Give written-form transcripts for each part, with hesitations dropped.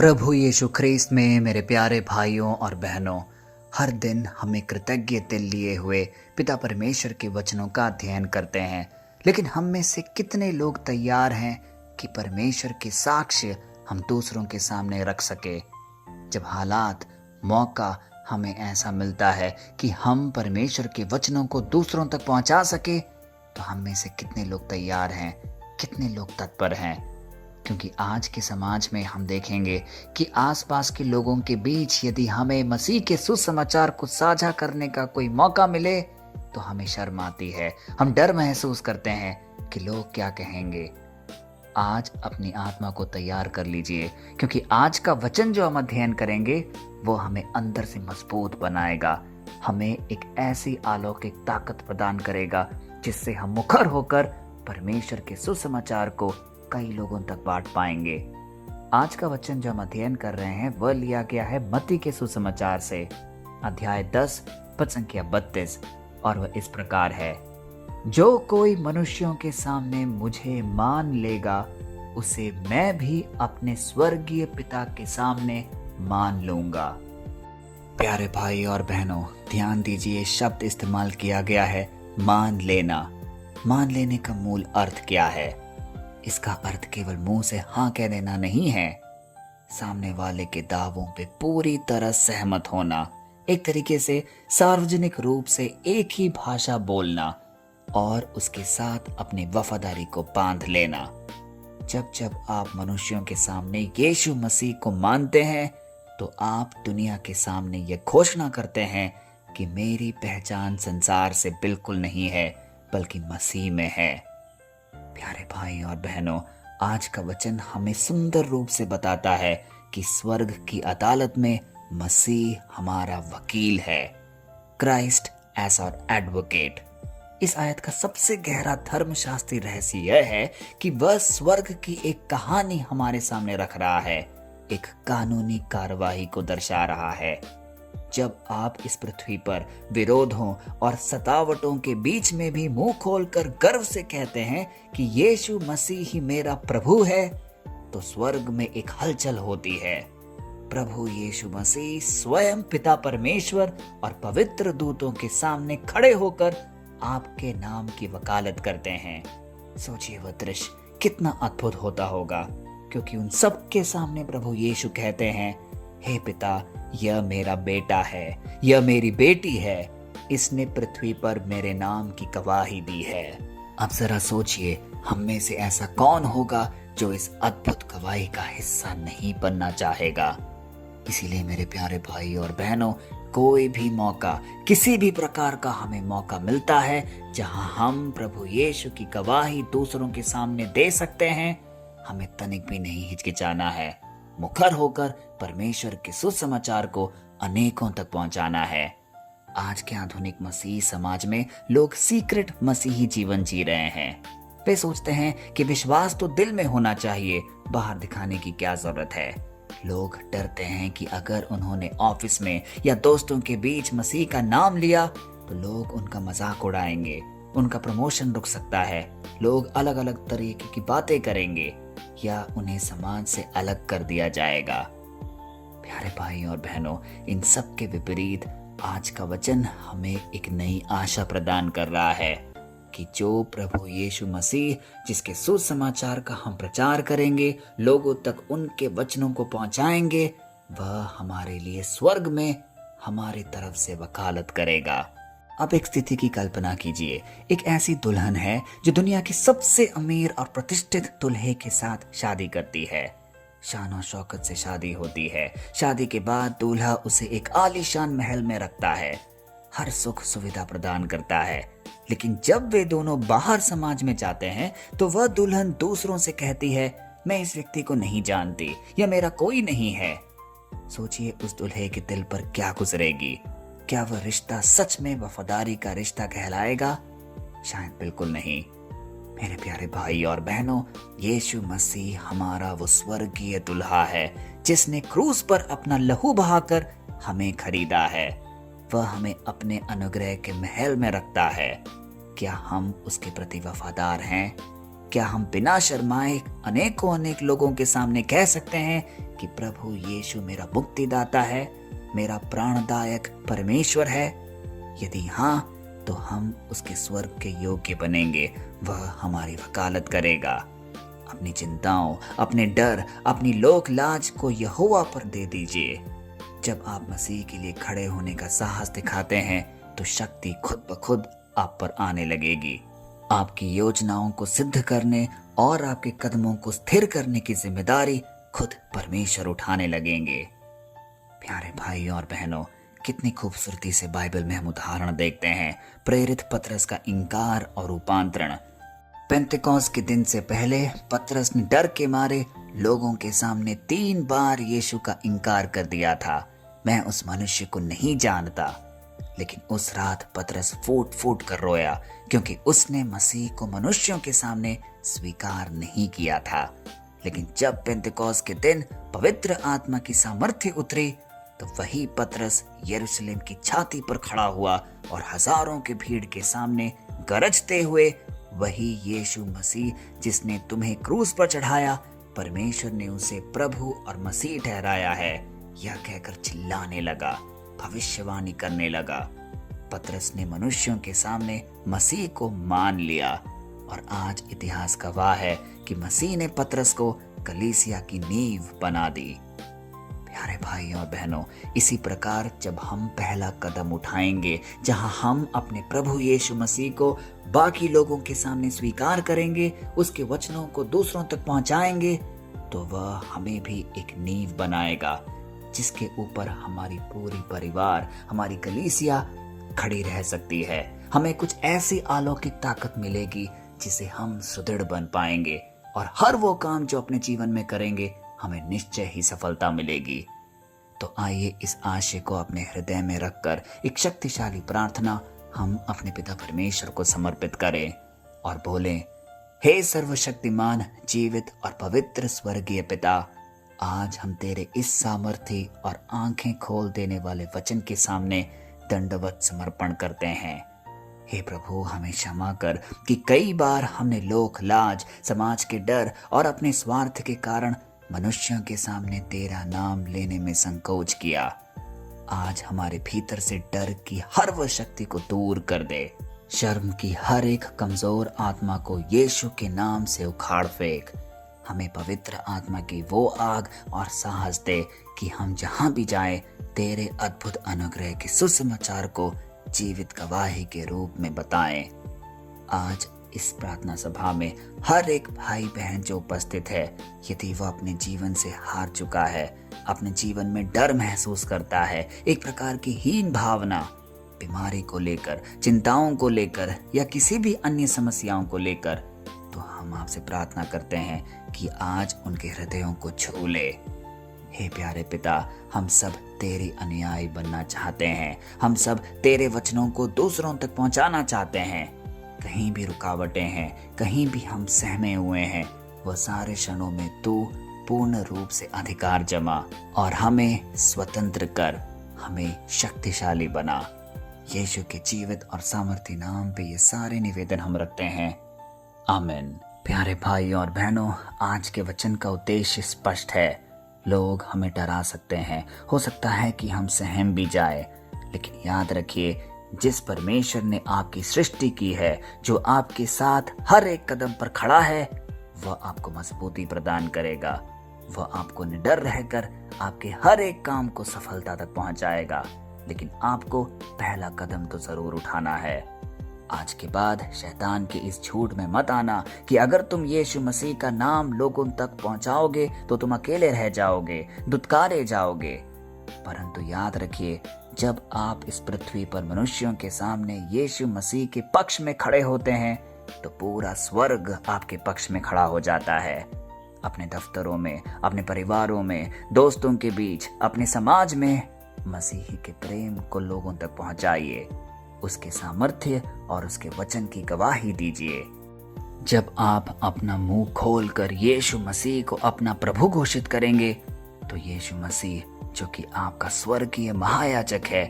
प्रभु यीशु ख्रीस्त में मेरे प्यारे भाइयों और बहनों, हर दिन हमें कृतज्ञ दिल लिए हुए पिता परमेश्वर के वचनों का अध्ययन करते हैं। लेकिन हम में से कितने लोग तैयार हैं कि परमेश्वर के साक्ष्य हम दूसरों के सामने रख सके। जब हालात, मौका हमें ऐसा मिलता है कि हम परमेश्वर के वचनों को दूसरों तक पहुंचा सके, तो हम में से कितने लोग तैयार हैं, कितने लोग तत्पर हैं। क्योंकि आज के समाज में हम देखेंगे कि आसपास के लोगों के बीच यदि हमें मसीह के सुसमाचार को साझा करने का कोई मौका मिले तो हमें शर्म आती है, हम डर महसूस करते हैं कि लोग क्या कहेंगे। आज अपनी आत्मा को तैयार कर लीजिए, क्योंकि आज का वचन जो हम अध्ययन करेंगे वो हमें अंदर से मजबूत बनाएगा, हमें एक ऐसी अलौकिक ताकत प्रदान करेगा जिससे हम मुखर होकर परमेश्वर के सुसमाचार को कई लोगों तक बांट पाएंगे। आज का वचन जो हम अध्ययन कर रहे हैं वह लिया गया है मत्ती के सुसमाचार से, अध्याय 10 पद संख्या 32, और वह इस प्रकार है। जो कोई मनुष्यों के सामने मुझे मान लेगा, उसे मैं भी अपने स्वर्गीय पिता के सामने मान लूंगा। प्यारे भाई और बहनों, ध्यान दीजिए, शब्द इस्तेमाल किया गया है मान लेना। मान लेने का मूल अर्थ क्या है? इसका अर्थ केवल मुंह से हाँ कह देना नहीं है, सामने वाले के दावों पे पूरी तरह सहमत होना, एक तरीके से सार्वजनिक रूप से एक ही भाषा बोलना और उसके साथ अपनी वफादारी को बांध लेना। जब जब आप मनुष्यों के सामने यीशु मसीह को मानते हैं तो आप दुनिया के सामने ये घोषणा करते हैं कि मेरी पहचान संसार से बिल्कुल नहीं है बल्कि मसीह में है। प्यारे भाई और बहनों, आज का वचन हमें सुंदर रूप से बताता है कि स्वर्ग की अदालत में मसीह हमारा वकील है, क्राइस्ट एज आवर एडवोकेट। इस आयत का सबसे गहरा धर्मशास्त्री रहस्य यह है कि वह स्वर्ग की एक कहानी हमारे सामने रख रहा है, एक कानूनी कार्रवाई को दर्शा रहा है। जब आप इस पृथ्वी पर विरोधों और सतावटों के बीच में भी मुंह खोलकर गर्व से कहते हैं कि यीशु मसीह ही मेरा प्रभु है, तो स्वर्ग में एक हलचल होती है। प्रभु यीशु मसीह स्वयं पिता परमेश्वर और पवित्र दूतों के सामने खड़े होकर आपके नाम की वकालत करते हैं। सोचिए वह दृश्य कितना अद्भुत होता होगा, क्योंकि उन सब के सामने प्रभु यीशु कहते हैं, हे पिता, यह मेरा बेटा है, यह मेरी बेटी है, इसने पृथ्वी पर मेरे नाम की गवाही दी है। अब जरा सोचिए, हम में से ऐसा कौन होगा जो इस अद्भुत गवाही का हिस्सा नहीं बनना चाहेगा। इसीलिए मेरे प्यारे भाई और बहनों, कोई भी मौका, किसी भी प्रकार का हमें मौका मिलता है जहां हम प्रभु यीशु की गवाही दूसरों के सामने दे सकते हैं, हमें तनिक भी नहीं हिचकिचाना है। मुखर होकर परमेश्वर के सुसमाचार को अनेकों तक पहुंचाना है। आज के आधुनिक मसीही समाज में लोग सीक्रेट मसीही जीवन जी रहे हैं। वे सोचते हैं कि विश्वास तो दिल में होना चाहिए, बाहर दिखाने की क्या जरूरत है। लोग डरते हैं कि अगर उन्होंने ऑफिस में या दोस्तों के बीच मसीह का नाम लिया तो लोग उनका मजाक उड़ाएंगे, उनका प्रमोशन रुक सकता है, लोग अलग अलग तरीके की बातें करेंगे या उन्हें समाज से अलग कर दिया जाएगा। प्यारे भाई और बहनों, इन सब के विपरीत आज का वचन हमें एक नई आशा प्रदान कर रहा है कि जो प्रभु यीशु मसीह, जिसके सुसमाचार का हम प्रचार करेंगे, लोगों तक उनके वचनों को पहुंचाएंगे, वह हमारे लिए स्वर्ग में हमारी तरफ से वकालत करेगा। अब एक स्थिति की कल्पना कीजिए, एक ऐसी दुल्हन है जो दुनिया की सबसे अमीर और प्रतिष्ठित दूल्हे के साथ शादी करती है। शान और शौकत से शादी होती है। शादी के बाद दूल्हा उसे एक आलीशान महल में रखता है, हर सुख सुविधा प्रदान करता है। लेकिन जब वे दोनों बाहर समाज में जाते हैं तो वह दुल्हन दूसरों से कहती है, मैं इस व्यक्ति को नहीं जानती, यह मेरा कोई नहीं है। सोचिए उस दूल्हे के दिल पर क्या गुजरेगी। क्या वह रिश्ता सच में वफादारी का रिश्ता कहलाएगा? शायद बिल्कुल नहीं। मेरे प्यारे भाई और बहनों, यीशु मसीह हमारा वो स्वर्गीय दुल्हा है जिसने क्रूस पर अपना लहू बहाकर हमें खरीदा है। वह हमें अपने अनुग्रह के महल में रखता है। क्या हम उसके प्रति वफादार हैं? क्या हम बिना शर्माए अनेक लोगों के सामने कह सकते हैं कि प्रभु यीशु मेरा मुक्तिदाता है, मेरा प्राणदायक परमेश्वर है? यदि हाँ, तो हम उसके स्वर्ग के योग्य बनेंगे। वह हमारी वकालत करेगा। अपनी चिंताओं, अपने डर, अपनी लोक लाज को यहोवा पर दे दीजिए। जब आप मसीह के लिए खड़े होने का साहस दिखाते हैं तो शक्ति खुद ब खुद आप पर आने लगेगी। आपकी योजनाओं को सिद्ध करने और आपके कदमों को स्थिर करने की जिम्मेदारी खुद परमेश्वर उठाने लगेंगे। प्यारे भाइयों और बहनों, कितनी खूबसूरती से बाइबल में हम उदाहरण देखते हैं प्रेरित पतरस का इंकार और रूपांतरण। पेंतेकोस्त के दिन से पहले पतरस ने डर के मारे लोगों के सामने 3 बार यीशु का इंकार कर दिया था। मैं उस मनुष्य को नहीं जानता। लेकिन उस रात पतरस फूट फूट कर रोया, क्योंकि उसने मसीह को मनुष्यों के सामने स्वीकार नहीं किया था। लेकिन जब पेंतेकोस्त के दिन पवित्र आत्मा की सामर्थ्य उतरी, तो वही पतरस यरूशलेम की छाती पर खड़ा हुआ और हजारों की भीड़ के सामने गरजते हुए, वही यीशु मसीह जिसने तुम्हें क्रूस पर चढ़ाया, परमेश्वर ने उसे प्रभु और मसीह ठहराया है, यह कहकर चिल्लाने लगा, भविष्यवाणी करने लगा। पतरस ने मनुष्यों के सामने मसीह को मान लिया और आज इतिहास गवाह है कि मसीह ने पतरस को कलीसिया की नींव बना दी। प्यारे भाइयों और बहनों, इसी प्रकार जब हम पहला कदम उठाएंगे, जहां हम अपने प्रभु यीशु मसीह को बाकी लोगों के सामने स्वीकार करेंगे, उसके वचनों को दूसरों तक पहुंचाएंगे, तो वह हमें भी एक नींव बनाएगा जिसके ऊपर हमारी पूरी परिवार, हमारी कलीसिया खड़ी रह सकती है। हमें कुछ ऐसी अलौकिक ताकत मिलेगी जिसे हम सुदृढ़ बन पाएंगे और हर वो काम जो अपने जीवन में करेंगे हमें निश्चय ही सफलता मिलेगी। तो आइए इस आशय को अपने हृदय में रखकर एक शक्तिशाली प्रार्थना हम अपने पिता परमेश्वर को समर्पित करें और बोलें, हे सर्वशक्तिमान, जीवित और पवित्र स्वर्गीय पिता, आज हम तेरे इस सामर्थ्य और आंखें खोल देने वाले वचन के सामने दंडवत समर्पण करते हैं। हे प्रभु, हमें क्षमा कर कि कई बार हमने लोक लाज, समाज के डर और अपने स्वार्थ के कारण मनुष्यों के सामने तेरा नाम लेने में संकोच किया। आज हमारे भीतर से डर की हर वह शक्ति को दूर कर दे। शर्म की हर एक कमजोर आत्मा को यीशु के नाम से उखाड़ फेंक। हमें पवित्र आत्मा की वो आग और साहस दे कि हम जहां भी जाएं, तेरे अद्भुत अनुग्रह के सुसमाचार को जीवित गवाही के रूप में बताएं। आज इस प्रार्थना सभा में हर एक भाई बहन जो उपस्थित है, यदि वह अपने जीवन से हार चुका है, अपने जीवन में डर महसूस करता है, एक प्रकार की हीन भावना, बीमारी को लेकर, चिंताओं को लेकर या किसी भी अन्य समस्याओं को लेकर, तो हम आपसे प्रार्थना करते हैं कि आज उनके हृदयों को छू ले। हे प्यारे पिता, हम सब तेरे अनुयायी बनना चाहते हैं। हम सब तेरे वचनों को दूसरों तक पहुंचाना चाहते हैं। कहीं भी रुकावटें हैं, कहीं भी हम सहमे हुए हैं, वह सारे क्षणों में तू पूर्ण रूप से अधिकार जमा और हमें स्वतंत्र कर, हमें शक्तिशाली बना। यीशु के जीवित और सामर्थी नाम पे ये सारे निवेदन हम रखते हैं, आमीन। प्यारे भाइयों और बहनों, आज के वचन का उद्देश्य स्पष्ट है। लोग हमें डरा सकते हैं, हो सकता है कि हम सहम भी जाए, लेकिन याद रखिए, जिस परमेश्वर ने आपकी सृष्टि की है, जो आपके साथ हर एक कदम पर खड़ा है, वह आपको मजबूती प्रदान करेगा। वह आपको निडर रहकर आपके हर एक काम को सफलता तक पहुंचाएगा। लेकिन आपको पहला कदम तो जरूर उठाना है। आज के बाद शैतान के इस झूठ में मत आना कि अगर तुम यीशु मसीह का नाम लोगों तक पहुंचाओगे तो तुम अकेले रह जाओगे, दुत्कारे जाओगे। परंतु याद रखिए, जब आप इस पृथ्वी पर मनुष्यों के सामने यीशु मसीह के पक्ष में खड़े होते हैं, तो पूरा स्वर्ग आपके पक्ष में खड़ा हो जाता है। अपने दफ्तरों में, अपने परिवारों में, दोस्तों के बीच, अपने समाज में मसीह के प्रेम को लोगों तक पहुंचाइए। उसके सामर्थ्य और उसके वचन की गवाही दीजिए। जब आप अपना मुंह खोलकर यीशु मसीह को अपना प्रभु घोषित करेंगे, तो यीशु मसीह, जो कि आपका स्वर्गीय महायाजक है,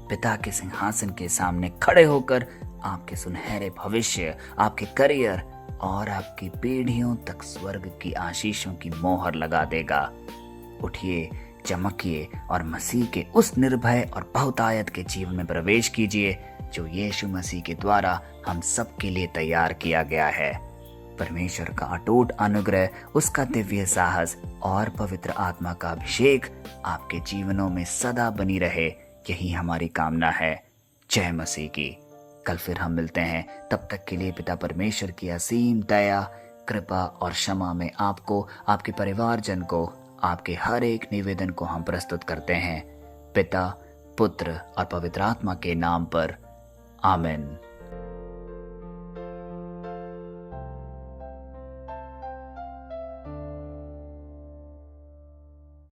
पिता के सिंहासन के सामने खड़े होकर आपके सुनहरे भविष्य, आपके करियर, और आपकी पीढ़ियों तक स्वर्ग की आशीषों की मोहर लगा देगा। उठिए, चमकिए और मसीह के उस निर्भय और बहुतायत के जीवन में प्रवेश कीजिए जो यीशु मसीह के द्वारा हम सबके लिए तैयार किया गया है। परमेश्वर का अटूट अनुग्रह, उसका दिव्य साहस और पवित्र आत्मा का अभिषेक आपके जीवनों में सदा बनी रहे, यही हमारी कामना है। जय मसीह की। कल फिर हम मिलते हैं, तब तक के लिए पिता परमेश्वर की असीम दया, कृपा और क्षमा में आपको, आपके परिवारजन को, आपके हर एक निवेदन को हम प्रस्तुत करते हैं, पिता, पुत्र और पवित्र आत्मा के नाम पर। आमीन।